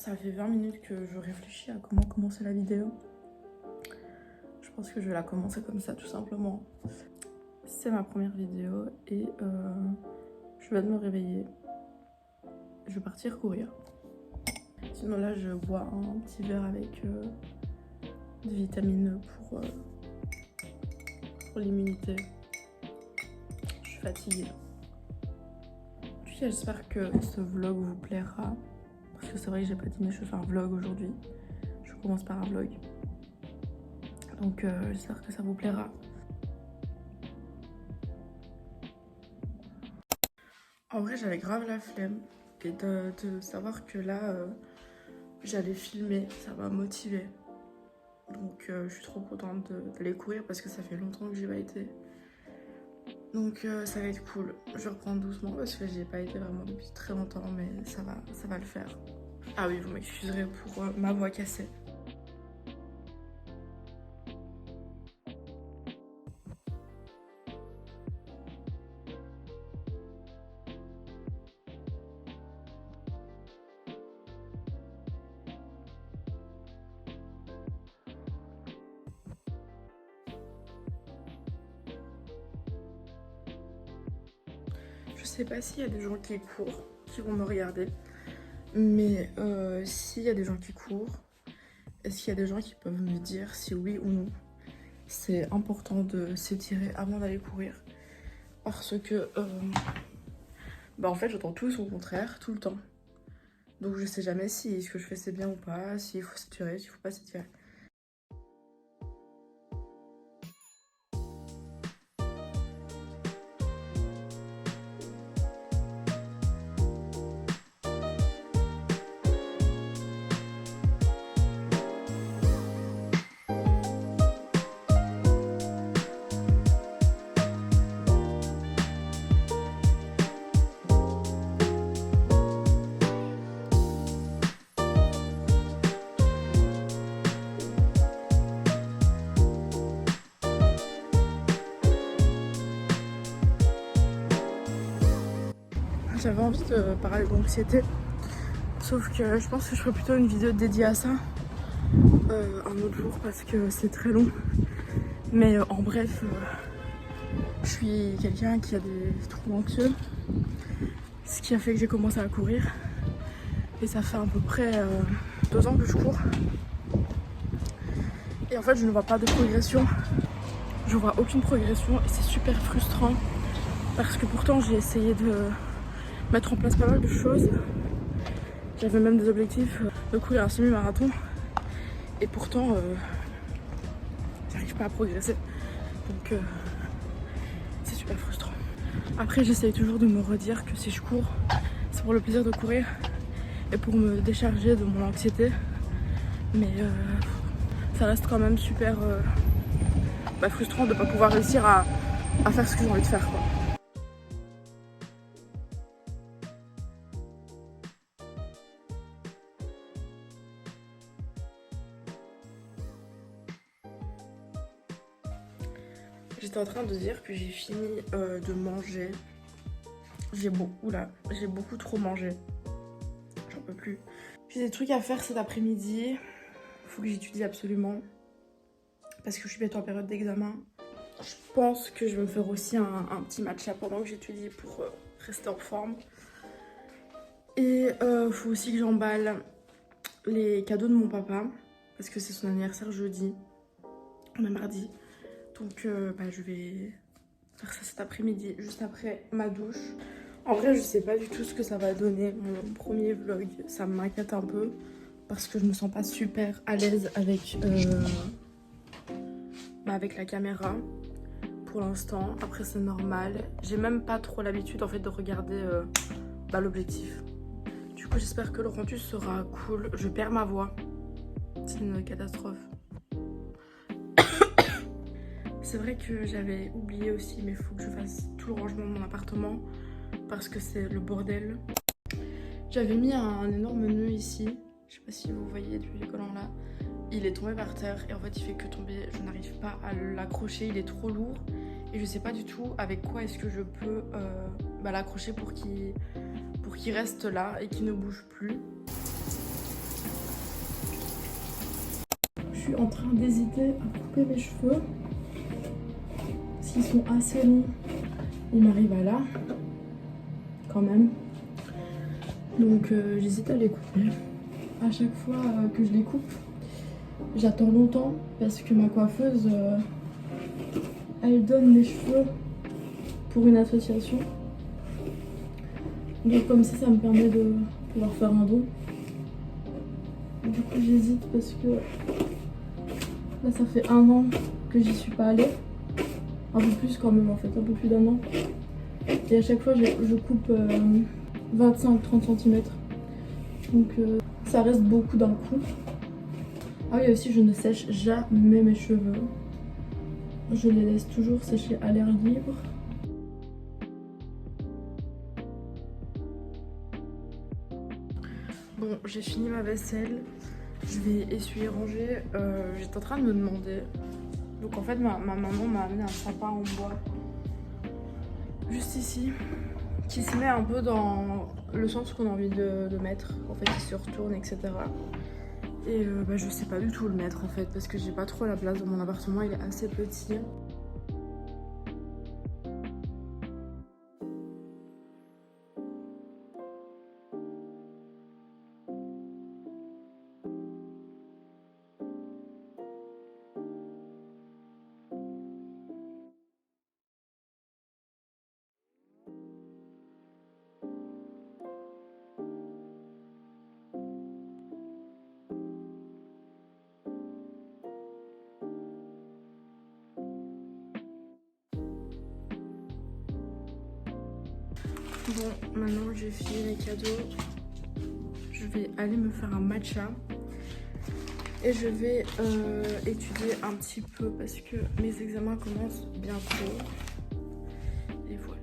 Ça fait 20 minutes que je réfléchis à comment commencer la vidéo. Je pense que je vais la commencer comme ça tout simplement. C'est ma première vidéo et je viens de me réveiller. Je vais partir courir. Sinon là je bois un petit verre avec des vitamines pour l'immunité. Je suis fatiguée. Puis j'espère que ce vlog vous plaira. Parce que c'est vrai que j'ai pas dîné, je vais faire un vlog aujourd'hui. Je commence par un vlog. Donc j'espère que ça vous plaira. En vrai j'avais grave la flemme. Et de savoir que là j'allais filmer, ça m'a motivée. Donc je suis trop contente d'aller courir parce que ça fait longtemps que j'y ai pas été. Donc ça va être cool. Je vais reprendre doucement parce que j'y ai pas été vraiment depuis très longtemps, mais ça va le faire. Ah oui, vous m'excuserez pour ma voix cassée. Je sais pas s'il y a des gens qui courent, qui vont me regarder, mais s'il y a des gens qui courent, est-ce qu'il y a des gens qui peuvent me dire si oui ou non c'est important de s'étirer avant d'aller courir? Parce que en fait j'entends tout son contraire tout le temps. Donc je sais jamais si ce que je fais c'est bien ou pas, s'il faut s'étirer, s'il faut pas s'étirer. J'avais envie de parler d'anxiété, sauf que je pense que je ferai plutôt une vidéo dédiée à ça un autre jour parce que c'est très long. Mais en bref, je suis quelqu'un qui a des troubles anxieux, ce qui a fait que j'ai commencé à courir. Et ça fait à peu près 2 ans que je cours. Et en fait, je ne vois pas de progression. Je vois aucune progression et c'est super frustrant parce que pourtant j'ai essayé de mettre en place pas mal de choses. J'avais même des objectifs de courir un semi-marathon et pourtant j'arrive pas à progresser. Donc c'est super frustrant. Après j'essaye toujours de me redire que si je cours, c'est pour le plaisir de courir et pour me décharger de mon anxiété. Mais ça reste quand même super frustrant de ne pas pouvoir réussir à faire ce que j'ai envie de faire, quoi. J'étais en train de dire que j'ai fini de manger. J'ai beaucoup trop mangé. J'en peux plus. J'ai des trucs à faire cet après-midi. Faut que j'étudie absolument. Parce que je suis bientôt en période d'examen. Je pense que je vais me faire aussi un petit matcha pendant que j'étudie pour rester en forme. Et faut aussi que j'emballe les cadeaux de mon papa. Parce que c'est son anniversaire jeudi. On est mardi. Donc je vais faire ça cet après-midi, juste après ma douche. En vrai, je sais pas du tout ce que ça va donner. Mon premier vlog, ça m'inquiète un peu. Parce que je me sens pas super à l'aise avec, avec la caméra. Pour l'instant, après c'est normal. J'ai même pas trop l'habitude en fait de regarder l'objectif. Du coup, j'espère que le rendu sera cool. Je perds ma voix. C'est une catastrophe. C'est vrai que j'avais oublié aussi, mais il faut que je fasse tout le rangement de mon appartement parce que c'est le bordel. J'avais mis un énorme nœud ici, je sais pas si vous voyez depuis les collants là. Il est tombé par terre et en fait il fait que tomber, je n'arrive pas à l'accrocher, il est trop lourd. Et je sais pas du tout avec quoi est-ce que je peux l'accrocher pour qu'il reste là et qu'il ne bouge plus. suis en train d'hésiter à couper mes cheveux. S'ils sont assez longs, ils m'arrivent à là, quand même. Donc j'hésite à les couper. À chaque fois que je les coupe, j'attends longtemps parce que ma coiffeuse, elle donne mes cheveux pour une association. Donc comme ça me permet de pouvoir faire un don. Du coup j'hésite parce que là ça fait 1 an que j'y suis pas allée. Un peu plus quand même en fait, un peu plus d'1 an. Et à chaque fois je coupe 25-30 cm. Donc ça reste beaucoup d'un coup. Ah oui aussi je ne sèche jamais mes cheveux. Je les laisse toujours sécher à l'air libre. Bon, j'ai fini ma vaisselle. Je vais essuyer, ranger. J'étais en train de me demander. Donc en fait ma maman m'a amené un sapin en bois. Juste ici. Qui se met un peu dans le sens qu'on a envie de mettre. En fait il se retourne etc. Et je sais pas du tout le mettre en fait. Parce que j'ai pas trop la place dans mon appartement. Il est assez petit. Bon, maintenant j'ai fini les cadeaux. Je vais aller me faire un matcha. Et je vais étudier un petit peu parce que mes examens commencent bientôt. Et voilà.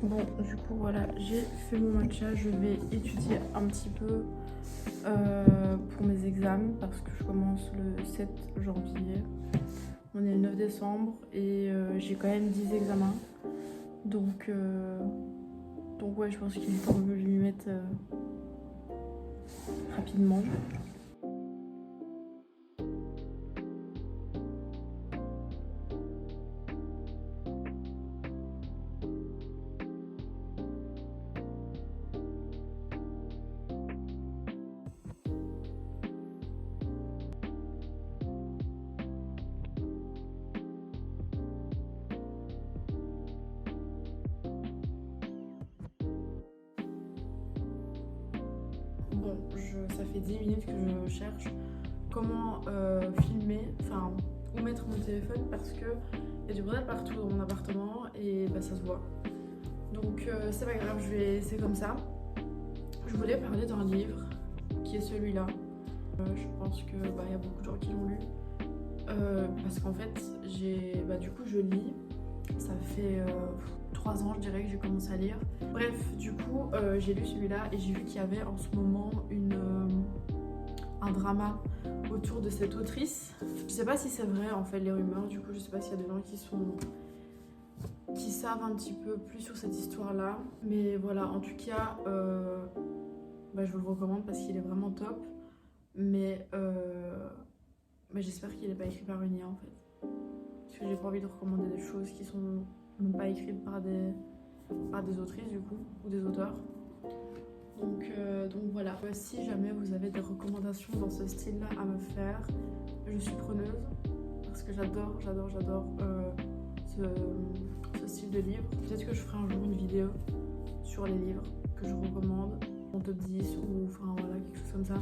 Bon, du coup, voilà, j'ai fait mon matcha. Je vais étudier un petit peu pour mes examens parce que je commence le 7 janvier. On est le 9 décembre et j'ai quand même 10 examens. Donc ouais, je pense qu'il est temps que je m'y mette rapidement. Bon, ça fait 10 minutes que je cherche comment filmer, enfin où mettre mon téléphone parce que il y a du bordel partout dans mon appartement et ça se voit. Donc c'est pas grave, je vais essayer comme ça. Je voulais parler d'un livre qui est celui-là. Je pense que y a beaucoup de gens qui l'ont lu. Parce qu'en fait, du coup je lis. Ça fait 3 ans je dirais que j'ai commencé à lire. Bref, du coup j'ai lu celui-là et j'ai vu qu'il y avait en ce moment un drama autour de cette autrice. Je sais pas si c'est vrai en fait les rumeurs, du coup je sais pas s'il y a des gens qui savent un petit peu plus sur cette histoire là. Mais voilà, en tout cas je vous le recommande parce qu'il est vraiment top. Mais j'espère qu'il n'est pas écrit par une IA en fait. Parce que j'ai pas envie de recommander des choses qui sont même pas écrites par des autrices du coup, ou des auteurs. Donc voilà. Si jamais vous avez des recommandations dans ce style-là à me faire, je suis preneuse. Parce que j'adore ce style de livre. Peut-être que je ferai un jour une vidéo sur les livres que je recommande, en top 10 ou enfin voilà, quelque chose comme ça.